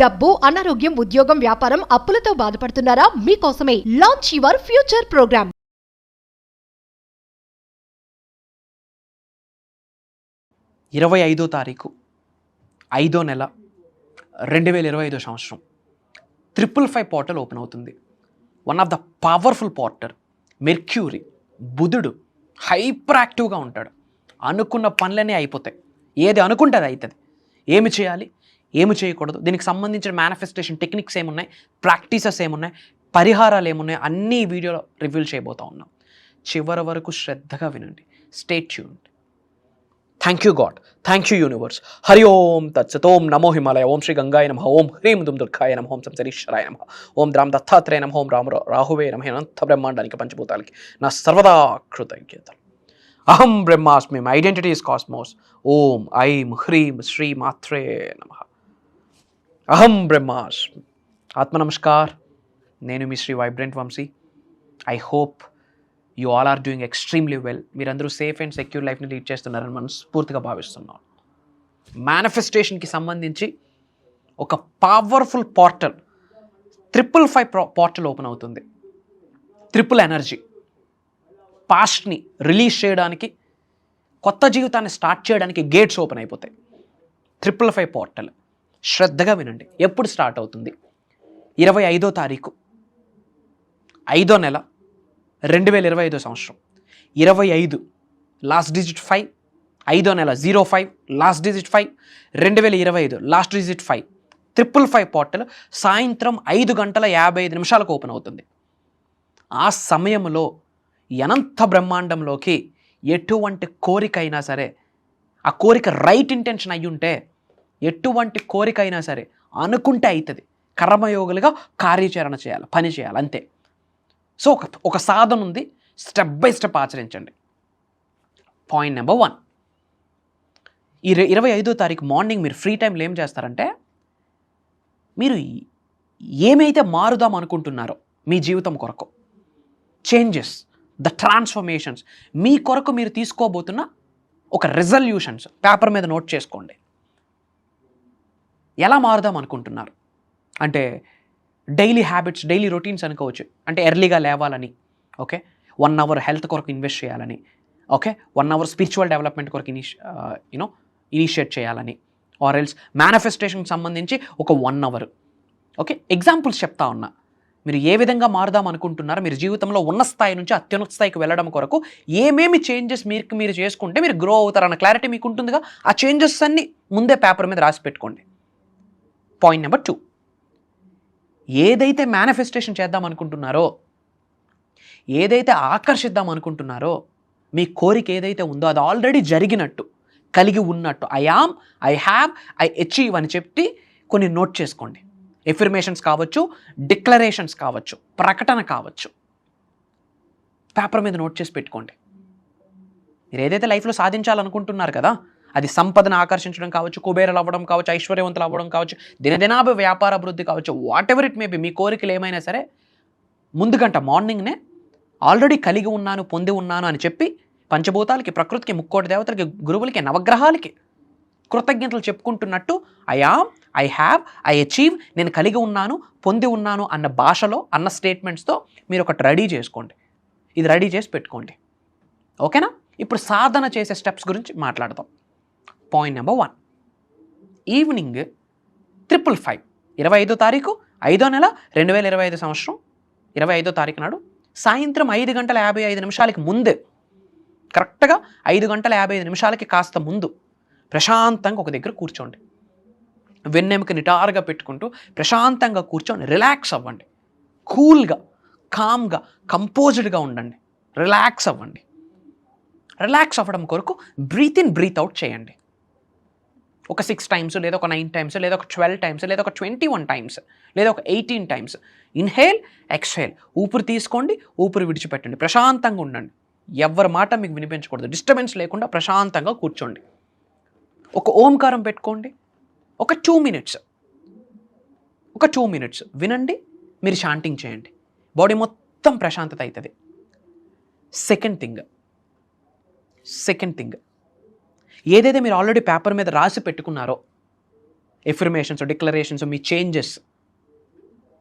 డబ్బు, అనారోగ్యం, ఉద్యోగం, వ్యాపారం, అప్పులతో బాధపడుతున్నారా? మీకోసమే లాంచ్ యువర్ ఫ్యూచర్ ప్రోగ్రామ్. 25వ తారీఖు 5వ నెల 2025 సంవత్సరం 555 పోర్టల్ ఓపెన్ అవుతుంది. One of the powerful portal mercury, బుధుడు హైపర్ యాక్టివ్గా ఉంటాడు. అనుకున్న పనులన్నీ అయిపోతాయి. ఏది అనుకుంటే అది అవుతుంది. ఏమి చేయాలి, ఏమి చేయకూడదు, దీనికి సంబంధించిన మేనిఫెస్టేషన్ టెక్నిక్స్ ఏమున్నాయి, ప్రాక్టీసెస్ ఏమున్నాయి, పరిహారాలు ఏమున్నాయి, అన్నీ ఈ వీడియోలో రివీల్ చేయబోతా ఉన్నాం. చివరి వరకు శ్రద్ధగా వినండి. Stay tuned. Thank you God, thank you universe. Hari ఓం తత్సత్. ఓం నమో హిమాలయ. ఓం శ్రీ గంగాయ నమః. ఓం హ్రీం దుమ్ దుర్గాయ నమః. ఓం సంసరీశ్వరాయ నమః. ఓం ద్రాం దత్తాత్రేయ నమః. ఓం రాహువే నమః. అనంత బ్రహ్మాండానికి, పంచభూతాలకి నా సర్వదా కృతజ్ఞతలు. అహం బ్రహ్మాస్మి. My identity is cosmos. ఓం ఐం హ్రీం శ్రీ మాత్రే నమః. అహం బ్రహ్మాస్మి. ఆత్మ నమస్కార్. నేను మీ Sri vibrant Vamsi. I hope you all are doing extremely well. మీరందరూ సేఫ్ అండ్ సెక్యూర్ లైఫ్ని లీడ్ చేస్తున్నారని మనస్ఫూర్తిగా భావిస్తున్నాను. మేనిఫెస్టేషన్కి సంబంధించి ఒక పవర్ఫుల్ పోర్టల్ 555 పోర్టల్ ఓపెన్ అవుతుంది. ట్రిపుల్ ఎనర్జీ, పాస్ట్ని రిలీజ్ చేయడానికి, కొత్త జీవితాన్ని స్టార్ట్ చేయడానికి గేట్స్ ఓపెన్ అయిపోతాయి. 555 పోర్టల్. శ్రద్ధగా వినండి. ఎప్పుడు స్టార్ట్ అవుతుంది? 25వ తారీఖు 5వ నెల 2025 సంవత్సరం. 25 లాస్ట్ డిజిట్ 5, 5వ నెల 05 last digit 5, 2025 last digit 5. 555 portal సాయంత్రం 5:55 ఓపెన్ అవుతుంది. ఆ సమయంలో అనంత బ్రహ్మాండంలోకి ఎటువంటి కోరిక అయినా సరే, ఆ కోరిక రైట్ ఇంటెన్షన్ అయ్యి ఉంటే, ఎటువంటి కోరిక అయినా సరే అనుకుంటే అవుతుంది. కర్మయోగులుగా కార్యాచరణ చేయాలి, పని చేయాలి, అంతే. సో ఒక సాధన ఉంది, స్టెప్ బై స్టెప్ ఆచరించండి. పాయింట్ నెంబర్ 1, ఈ 25వ తారీఖు మార్నింగ్ మీరు ఫ్రీ టైంలో ఏం చేస్తారంటే, మీరు ఏమైతే మారుదాం అనుకుంటున్నారో మీ జీవితం కొరకు, చేంజెస్, ద ట్రాన్స్ఫర్మేషన్స్, మీ కొరకు మీరు తీసుకోబోతున్న ఒక రిజల్యూషన్స్ పేపర్ మీద నోట్ చేసుకోండి. ఎలా మారుదాం అనుకుంటున్నారు అంటే, డైలీ హ్యాబిట్స్, డైలీ రొటీన్స్ అనుకోవచ్చు. అంటే ఎర్లీగా లేవాలని, ఓకే, 1 అవర్ హెల్త్ కొరకు ఇన్వెస్ట్ చేయాలని, ఓకే, 1 అవర్ స్పిరిచువల్ డెవలప్మెంట్ కొరకు ఇనిషియేట్ చేయాలని, ఆర్ ఎల్స్ మేనిఫెస్టేషన్కి సంబంధించి ఒక 1 అవర్. ఓకే, ఎగ్జాంపుల్స్ చెప్తా ఉన్నా. మీరు ఏ విధంగా మారుదాం అనుకుంటున్నారో, మీరు జీవితంలో ఉన్న స్థాయి నుంచి అత్యున్నత స్థాయికి వెళ్ళడం కొరకు ఏమేమి చేంజెస్ మీరు చేసుకుంటే మీరు గ్రో అవుతారన్న క్లారిటీ మీకు ఉంటుందిగా. ఆ చేంజెస్ అన్నీ ముందే పేపర్ మీద రాసి పెట్టుకోండి. పాయింట్ నెంబర్ 2, ఏదైతే మేనిఫెస్టేషన్ చేద్దాం అనుకుంటున్నారో, ఏదైతే ఆకర్షిద్దాం అనుకుంటున్నారో, మీ కోరిక ఏదైతే ఉందో అది ఆల్రెడీ జరిగినట్టు, కలిగి ఉన్నట్టు, I am, I have, I achieve అని చెప్పి కొన్ని నోట్ చేసుకోండి. ఎఫర్మేషన్స్ కావచ్చు, డిక్లరేషన్స్ కావచ్చు, ప్రకటన కావచ్చు, పేపర్ మీద నోట్ చేసి పెట్టుకోండి. మీరు ఏదైతే లైఫ్లో సాధించాలనుకుంటున్నారు కదా, అది సంపదను ఆకర్షించడం కావచ్చు, కుబేరలు అవ్వడం కావచ్చు, ఐశ్వర్యవంతులు అవ్వడం కావచ్చు, దినదినాభ వ్యాపార అభివృద్ధి కావచ్చు, whatever it may be, మీ కోరికలు ఏమైనా సరే ముందుగంట మార్నింగ్నే ఆల్రెడీ కలిగి ఉన్నాను, పొంది ఉన్నాను అని చెప్పి పంచభూతాలకి, ప్రకృతికి, ముక్కోటి దేవతలకి, గురువులకి, నవగ్రహాలకి కృతజ్ఞతలు చెప్పుకుంటున్నట్టు, I am, I have, I achieve, నేను కలిగి ఉన్నాను, పొంది ఉన్నాను అన్న భాషలో, అన్న స్టేట్మెంట్స్తో మీరు ఒకటి రెడీ చేసుకోండి. ఇది రెడీ చేసి పెట్టుకోండి. ఓకేనా? ఇప్పుడు సాధన చేసే స్టెప్స్ గురించి మాట్లాడదాం. పాయింట్ నెంబర్ 1, ఈవినింగ్ 555 25వ తారీఖు 5వ నెల 2025 సంవత్సరం 25వ తారీఖు నాడు సాయంత్రం 5:55 ముందే, కరెక్ట్గా 5:55 కాస్త ముందు ప్రశాంతంగా ఒక దగ్గర కూర్చోండి. వెన్నెముక నిటారుగా పెట్టుకుంటూ ప్రశాంతంగా కూర్చొని రిలాక్స్ అవ్వండి. కూల్గా, కామ్గా, కంపోజ్డ్గా ఉండండి. రిలాక్స్ అవ్వండి. రిలాక్స్ అవ్వడం కొరకు బ్రీత్ ఇన్, బ్రీత్ అవుట్ చేయండి. ఒక 6 టైమ్స్, లేదా ఒక 9 టైమ్స్, లేదా ఒక 12 టైమ్స్, లేదా ఒక 21 టైమ్స్, లేదా ఒక 18 టైమ్స్. Inhale, exhale. ఊపిరి తీసుకోండి, ఊపిరి విడిచిపెట్టండి. ప్రశాంతంగా ఉండండి. ఎవరి మాట మీకు వినిపించకూడదు. డిస్టర్బెన్స్ లేకుండా ప్రశాంతంగా కూర్చోండి. ఒక ఓంకారం పెట్టుకోండి. ఒక 2 మినిట్స్ వినండి. మీరు శాంటింగ్ చేయండి. బాడీ మొత్తం ప్రశాంతత అవుతుంది. సెకండ్ థింగ్, ఏదైతే మీరు ఆల్రెడీ పేపర్ మీద రాసి పెట్టుకున్నారో, ఎఫర్మేషన్స్, డిక్లరేషన్స్, మీ చేంజెస్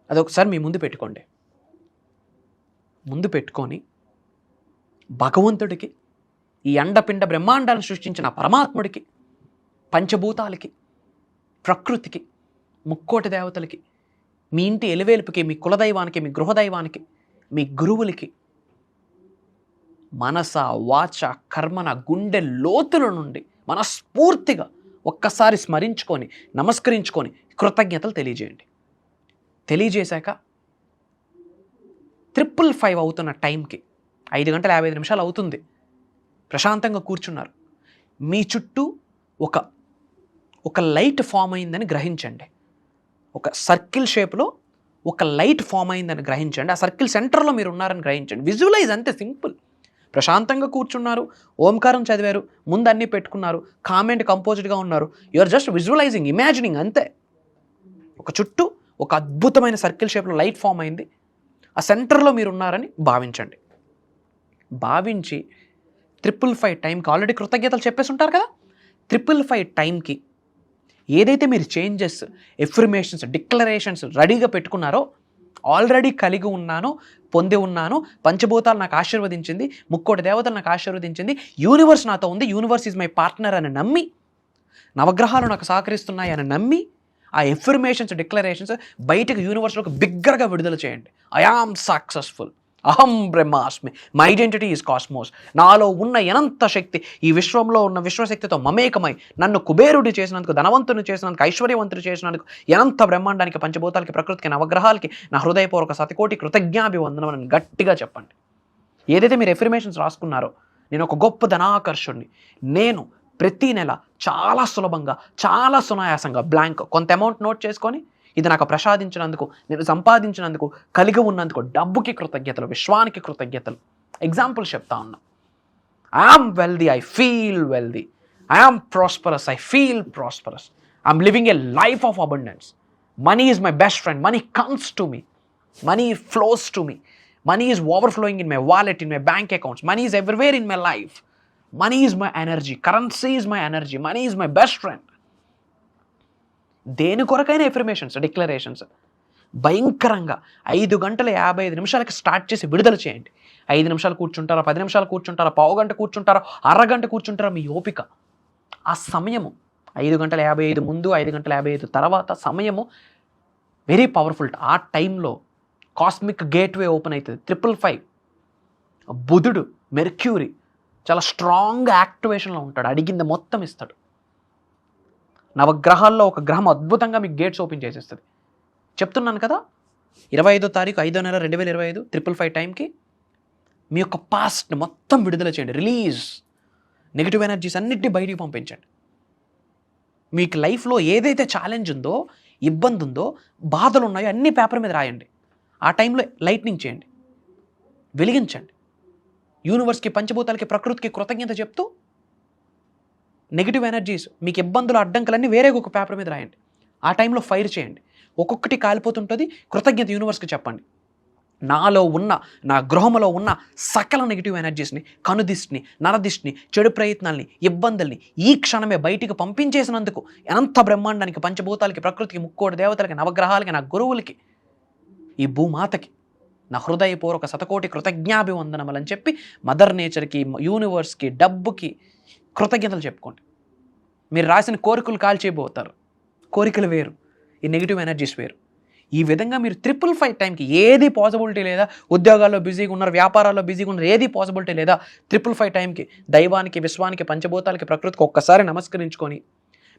అదొకసారి మీ ముందు పెట్టుకోండి. ముందు పెట్టుకొని భగవంతుడికి, ఈ అండపిండ బ్రహ్మాండాలను సృష్టించిన పరమాత్ముడికి, పంచభూతాలకి, ప్రకృతికి, ముక్కోటి దేవతలకి, మీ ఇంటి ఎలివేలుపుకి, మీ కులదైవానికి, మీ గృహదైవానికి, మీ గురువులకి మనస, వాచ, కర్మన, గుండె లోతుల నుండి మనస్ఫూర్తిగా ఒక్కసారి స్మరించుకొని, నమస్కరించుకొని కృతజ్ఞతలు తెలియజేయండి. తెలియజేశాక 555 అవుతున్న టైంకి 5 గంటల 55 నిమిషాలు అవుతుంది, ప్రశాంతంగా కూర్చున్నారు. మీ చుట్టూ ఒక లైట్ ఫామ్ అయిందని గ్రహించండి. ఒక సర్కిల్ షేప్లో ఒక లైట్ ఫామ్ అయిందని గ్రహించండి. ఆ సర్కిల్ సెంటర్లో మీరు ఉన్నారని గ్రహించండి. విజువలైజ్, అంతే సింపుల్. ప్రశాంతంగా కూర్చున్నారు, ఓంకారం చదివారు, ముందు అన్నీ పెట్టుకున్నారు, కామెంట్ కంపోజ్డ్గా ఉన్నారు. You are just visualising, imagining, అంతే. ఒక చుట్టూ ఒక అద్భుతమైన సర్కిల్ షేప్లో లైట్ ఫామ్ అయింది, ఆ సెంటర్లో మీరు ఉన్నారని భావించండి. భావించి 555 టైంకి ఆల్రెడీ కృతజ్ఞతలు చెప్పేసి ఉంటారు కదా, 555 టైంకి ఏదైతే మీరు చేంజెస్, ఎఫర్మేషన్స్, డిక్లరేషన్స్ రెడీగా పెట్టుకున్నారో, ఆల్రెడీ కలిగి ఉన్నాను, పొంది ఉన్నాను, పంచభూతాలు నాకు ఆశీర్వదించింది, ముక్కోటి దేవతలు నాకు ఆశీర్వదించింది, యూనివర్స్ నాతో ఉంది, యూనివర్స్ ఈజ్ మై పార్ట్నర్ అని నమ్మి, నవగ్రహాలు నాకు సహకరిస్తున్నాయి అని నమ్మి, ఆ ఎఫర్మేషన్స్, డిక్లరేషన్స్ బయటకు యూనివర్స్లోకి బిగ్గరగా విడుదల చేయండి. ఐ ఆమ్ సక్సెస్ఫుల్, అహం బ్రహ్మాస్మి, మై ఐడెంటిటీ ఈజ్ కాస్మోస్. నాలో ఉన్న అనంత శక్తి ఈ విశ్వంలో ఉన్న విశ్వశక్తితో మమేకమై నన్ను కుబేరుడి చేసినందుకు, ధనవంతుని చేసినందుకు, ఐశ్వర్యవంతుడు చేసినందుకు, అనంత బ్రహ్మాండానికి, పంచభూతాలకి, ప్రకృతికి, నవగ్రహాలకి నా హృదయపూర్వక శతకోటి కృతజ్ఞాభివందనం అని గట్టిగా చెప్పండి. ఏదైతే మీరు ఎఫర్మేషన్స్ రాసుకున్నారో, నేను ఒక గొప్ప ధనాకర్షుడిని, నేను ప్రతి నెల చాలా సులభంగా, చాలా సునాయాసంగా బ్లాంక్ కొంత అమౌంట్ నోట్ చేసుకొని, ఇది నాకు ప్రసాదించినందుకు, నేను సంపాదించినందుకు, కలిగి ఉన్నందుకు డబ్బుకి కృతజ్ఞతలు, విశ్వానికి కృతజ్ఞతలు. ఎగ్జాంపుల్ చెప్తా ఉన్నా. I am wealthy, I feel wealthy. I am prosperous, I feel prosperous. I'm living a life of abundance. Money is my best friend. Money comes to me. Money flows to me. Money is overflowing in my wallet, in my bank accounts. Money is everywhere in my life. Money is my energy. Currency is my energy. Money is my best friend. దేని కొరకైన affirmations, declarations భయంకరంగా 5 గంటల 55 నిమిషాలకి start చేసి విడుదల చేయండి. 5 నిమిషాలు కూర్చుంటారా, 10 నిమిషాలు కూర్చుంటారా, పావు గంట కూర్చుంటారా, అరగంట కూర్చుంటారా, మీ ఓపిక. ఆ సమయము 5 గంటల 55 ముందు, 5 గంటల 55 తర్వాత సమయము వెరీ పవర్ఫుల్. ఆ టైంలో కాస్మిక్ గేట్వే ఓపెన్ అవుతుంది. 555 బుధుడు, మెర్క్యూరీ చాలా స్ట్రాంగ్ యాక్టివేషన్లో ఉంటాడు, అడిగింది మొత్తం ఇస్తాడు. నవగ్రహాల్లో ఒక గ్రహం అద్భుతంగా మీకు గేట్స్ ఓపెన్ చేసేస్తుంది. చెప్తున్నాను కదా, 25వ తారీఖు 5వ నెల 2025 555 టైంకి మీ యొక్క పాస్ట్ మొత్తం విడుదల చేయండి. రిలీజ్ నెగిటివ్ ఎనర్జీస్ అన్నిటిని బయటికి పంపించండి. మీకు లైఫ్లో ఏదైతే ఛాలెంజ్ ఉందో, ఇబ్బంది ఉందో, బాధలు ఉన్నాయో అన్ని పేపర్ మీద రాయండి. ఆ టైంలో లైట్నింగ్ చేయండి, వెలిగించండి. యూనివర్స్కి, పంచభూతాలకి, ప్రకృతికి కృతజ్ఞత చెప్తూ నెగిటివ్ ఎనర్జీస్, మీకు ఇబ్బందులు, అడ్డంకులన్నీ వేరే ఒక పేపర్ మీద రాయండి. ఆ టైంలో ఫైర్ చేయండి. ఒక్కొక్కటి కాలిపోతుంటుంది. కృతజ్ఞత యూనివర్స్కి చెప్పండి. నాలో ఉన్న, నా గృహంలో ఉన్న సకల నెగిటివ్ ఎనర్జీస్ని, కనుదిష్టిని, నరదిష్టిని, చెడు ప్రయత్నాల్ని, ఇబ్బందుల్ని ఈ క్షణమే బయటికి పంపించేసినందుకు అనంత బ్రహ్మాండానికి, పంచభూతాలకి, ప్రకృతికి, ముక్కోటి దేవతలకి, నవగ్రహాలకి, నా గురువులకి, ఈ భూమాతకి నా హృదయపూర్వక శతకోటి కృతజ్ఞాభివందనములని చెప్పి మదర్ నేచర్కి, యూనివర్స్కి, డబ్బుకి కృతజ్ఞతలు చెప్పుకోండి. మీరు రాసిన కోరికలు కాల్చేయబోతారు. కోరికలు వేరు, ఈ నెగిటివ్ ఎనర్జీస్ వేరు. ఈ విధంగా మీరు 555 టైంకి ఏది పాసిబిలిటీ లేదా, ఉద్యోగాల్లో బిజీగా ఉన్నారు, వ్యాపారాల్లో బిజీగా ఉన్నారు, ఏది పాసిబిలిటీ లేదా, 555 టైంకి దైవానికి, విశ్వానికి, పంచభూతాలకి, ప్రకృతికి ఒక్కసారి నమస్కరించుకొని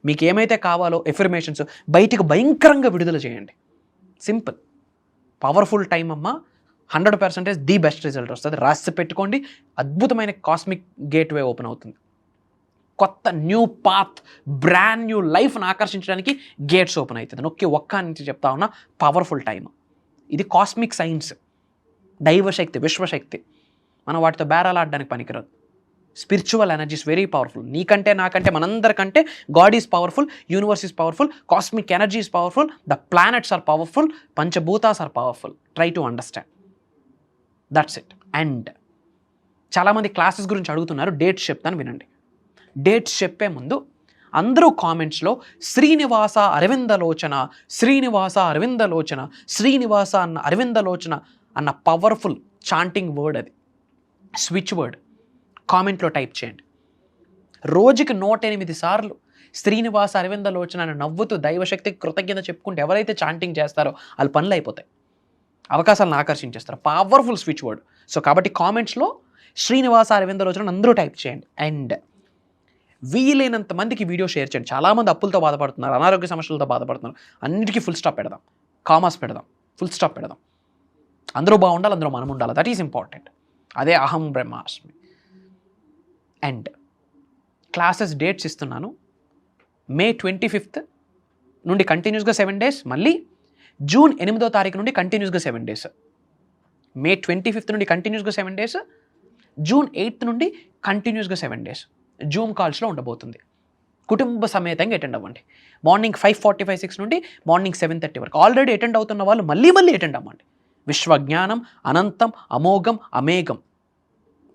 మీకు ఏమైతే కావాలో ఎఫర్మేషన్స్ బయటికి భయంకరంగా విడుదల చేయండి. సింపుల్, పవర్ఫుల్ టైం అమ్మ. 100% ది బెస్ట్ రిజల్ట్ వస్తుంది. రాసి పెట్టుకోండి. అద్భుతమైన కాస్మిక్ గేట్వే ఓపెన్ అవుతుంది. కొత్త న్యూ పాత్, బ్రాండ్ న్యూ లైఫ్ని ఆకర్షించడానికి గేట్స్ ఓపెన్ అవుతుంది. ఒక్క నుంచి చెప్తా ఉన్నా, పవర్ఫుల్ టైం ఇది. కాస్మిక్ సైన్స్, దైవశక్తి, విశ్వశక్తి. మనం వాటితో బేరాలాడడానికి పనికిరాదు. Spiritual energies very powerful. నీకంటే, నాకంటే, మనందరికంటే God is powerful, universe is powerful, cosmic energy is powerful, the planets are powerful, పంచభూతాస్ are powerful. Try to understand. That's it. And చాలామంది క్లాసెస్ గురించి అడుగుతున్నారు, డేట్స్ చెప్తాను వినండి. డేట్స్ చెప్పే ముందు అందరూ కామెంట్స్లో శ్రీనివాస అరవిందలోచన, శ్రీనివాస అరవిందలోచన, శ్రీనివాస అన్న అరవిందలోచన అన్న పవర్ఫుల్ చాంటింగ్ వర్డ్, అది స్విచ్ వర్డ్ కామెంట్లో టైప్ చేయండి. రోజుకి 108 సార్లు శ్రీనివాస అరవిందలోచన అని నవ్వుతూ దైవశక్తికి కృతజ్ఞత చెప్పుకుంటూ ఎవరైతే చాంటింగ్ చేస్తారో వాళ్ళ పనులు అయిపోతాయి, అవకాశాలను ఆకర్షించేస్తారు. Powerful switch word. సో కాబట్టి కామెంట్స్లో శ్రీనివాస అరవిందలోచన అందరూ టైప్ చేయండి. అండ్ వీలైనంత మందికి వీడియో షేర్ చేయండి. చాలామంది అప్పులతో బాధపడుతున్నారు, అనారోగ్య సమస్యలతో బాధపడుతున్నారు. అన్నిటికీ ఫుల్ స్టాప్ పెడదాం, కామాస్ పెడదాం, ఫుల్ స్టాప్ పెడదాం. అందరూ బాగుండాలి, అందరూ మనం ఉండాలి. That is important. అదే అహం బ్రహ్మాస్మి. అండ్ క్లాసెస్ డేట్స్ ఇస్తున్నాను. మే 25th నుండి కంటిన్యూస్గా 7 days, మళ్ళీ జూన్ 8వ తారీఖు నుండి కంటిన్యూస్గా 7 days. మే 25th నుండి కంటిన్యూస్గా 7 days, జూన్ 8th నుండి కంటిన్యూస్గా 7 days జూమ్ కాల్స్లో ఉండబోతుంది. కుటుంబ సమేతంగా అటెండ్ అవ్వండి. మార్నింగ్ 5:45-6 నుండి మార్నింగ్ 7:30 వరకు. ఆల్రెడీ అటెండ్ అవుతున్న వాళ్ళు మళ్ళీ అటెండ్ అవ్వండి. విశ్వజ్ఞానం అనంతం, అమోఘం, అమేఘం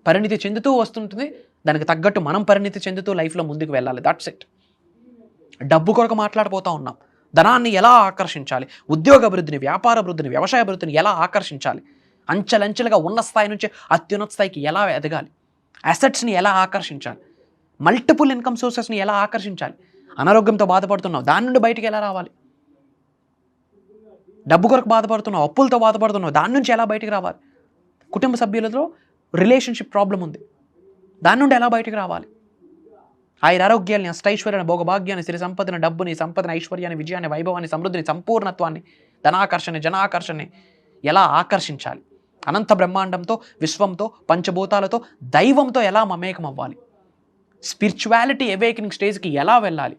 పరిణితి చెందుతూ వస్తుంటుంది. దానికి తగ్గట్టు మనం పరిణితి చెందుతూ లైఫ్లో ముందుకు వెళ్ళాలి. That's it. డబ్బు కొరకు మాట్లాడిపోతూ ఉన్నాం. ధనాన్ని ఎలా ఆకర్షించాలి, ఉద్యోగ అభివృద్ధిని, వ్యాపార అభివృద్ధిని, వ్యవసాయ అభివృద్ధిని ఎలా ఆకర్షించాలి, అంచెలంచెలుగా ఉన్న స్థాయి నుంచి అత్యున్నత స్థాయికి ఎలా ఎదగాలి, అసెట్స్ని ఎలా ఆకర్షించాలి, మల్టిపుల్ ఇన్కమ్ సోర్సెస్ని ఎలా ఆకర్షించాలి, అనారోగ్యంతో బాధపడుతున్నావు దాని నుండి బయటికి ఎలా రావాలి, డబ్బు కొరకు బాధపడుతున్నావు, అప్పులతో బాధపడుతున్నావు దాని నుంచి ఎలా బయటికి రావాలి, కుటుంబ సభ్యులతో రిలేషన్షిప్ ప్రాబ్లం ఉంది దాని నుండి ఎలా బయటికి రావాలి, ఆరోగ్యాన్ని, అష్టైశ్వర్యాన్ని, భోగభాగ్యాన్ని, సిరి సంపదను, డబ్బుని, సంపదను, ఐశ్వర్యాన్ని, విజయాన్ని, వైభవాన్ని, సమృద్ధిని, సంపూర్ణత్వాన్ని, ధనాకర్షణ, జనాకర్షణని ఎలా ఆకర్షించాలి, అనంత బ్రహ్మాండంతో, విశ్వంతో, పంచభూతాలతో, దైవంతో ఎలా మమేకం అవ్వాలి, స్పిరిచువాలిటీ అవేకనింగ్ స్టేజ్కి ఎలా వెళ్ళాలి,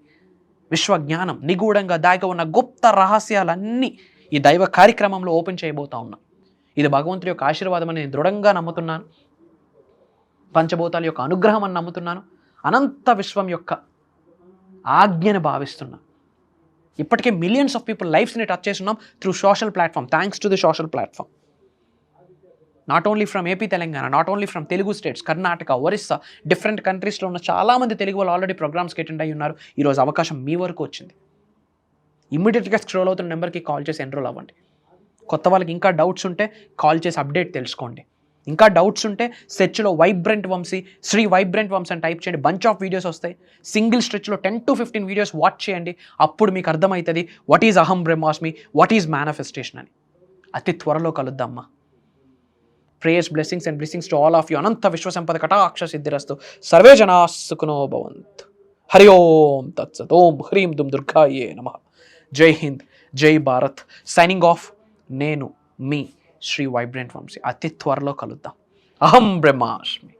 విశ్వజ్ఞానం నిగూఢంగా దాగి ఉన్న గుప్త రహస్యాలన్నీ ఈ దైవ కార్యక్రమంలో ఓపెన్ చేయబోతా ఉన్నా. ఇది భగవంతుడి యొక్క ఆశీర్వాదం అని నేను దృఢంగా నమ్ముతున్నాను. పంచభూతాల యొక్క అనుగ్రహం అని నమ్ముతున్నాను. అనంత విశ్వం యొక్క ఆజ్ఞను భావిస్తున్నాను. ఇప్పటికే మిలియన్స్ ఆఫ్ పీపుల్ లైఫ్స్ని టచ్ చేస్తున్నాం through social platform. Thanks to the social platform. Not only from AP Telangana, not only from Telugu states, Karnataka, Orissa, different కంట్రీస్లో ఉన్న చాలామంది తెలుగు వాళ్ళు ఆల్రెడీ ప్రోగ్రామ్స్కి అటెండ్ అయ్యి ఉన్నారు. ఈరోజు అవకాశం మీ వరకు వచ్చింది. ఇమ్మీడియట్గా స్క్రోల్ అవుతున్న నెంబర్కి కాల్ చేసి ఎన్రోల్ అవ్వండి. కొత్త వాళ్ళకి ఇంకా డౌట్స్ ఉంటే కాల్ చేసి అప్డేట్ తెలుసుకోండి. ఇంకా డౌట్స్ ఉంటే సెర్చ్లో వైబ్రెంట్ వంశీ, శ్రీ వైబ్రెంట్ వంశీ అని టైప్ చేయండి. బంచ్ ఆఫ్ వీడియోస్ వస్తాయి. సింగిల్ స్ట్రెచ్లో 10 to 15 వీడియోస్ వాచ్ చేయండి. అప్పుడు మీకు అర్థమవుతుంది వాట్ ఈజ్ అహం బ్రహ్మాస్మి, వాట్ ఈజ్ మేనిఫెస్టేషన్ అని. అతి త్వరలో కలుద్దామా. Prayers, blessings and blessings to all of you. అనంత విశ్వసంపద కటాక్ష సిద్ధిరస్తు. సర్వే జనా సుఖినో భవంతు. హరి ఓం తత్సత్. ఓం హ్రీం దుమ్ దుర్గాయే నమః. జై హింద్, జై భారత్. Signing off. నేను మీ శ్రీ వైబ్రెంట్ వంశీ. అతి త్వరలో కలుద్దాం. అహం బ్రహ్మాస్మి.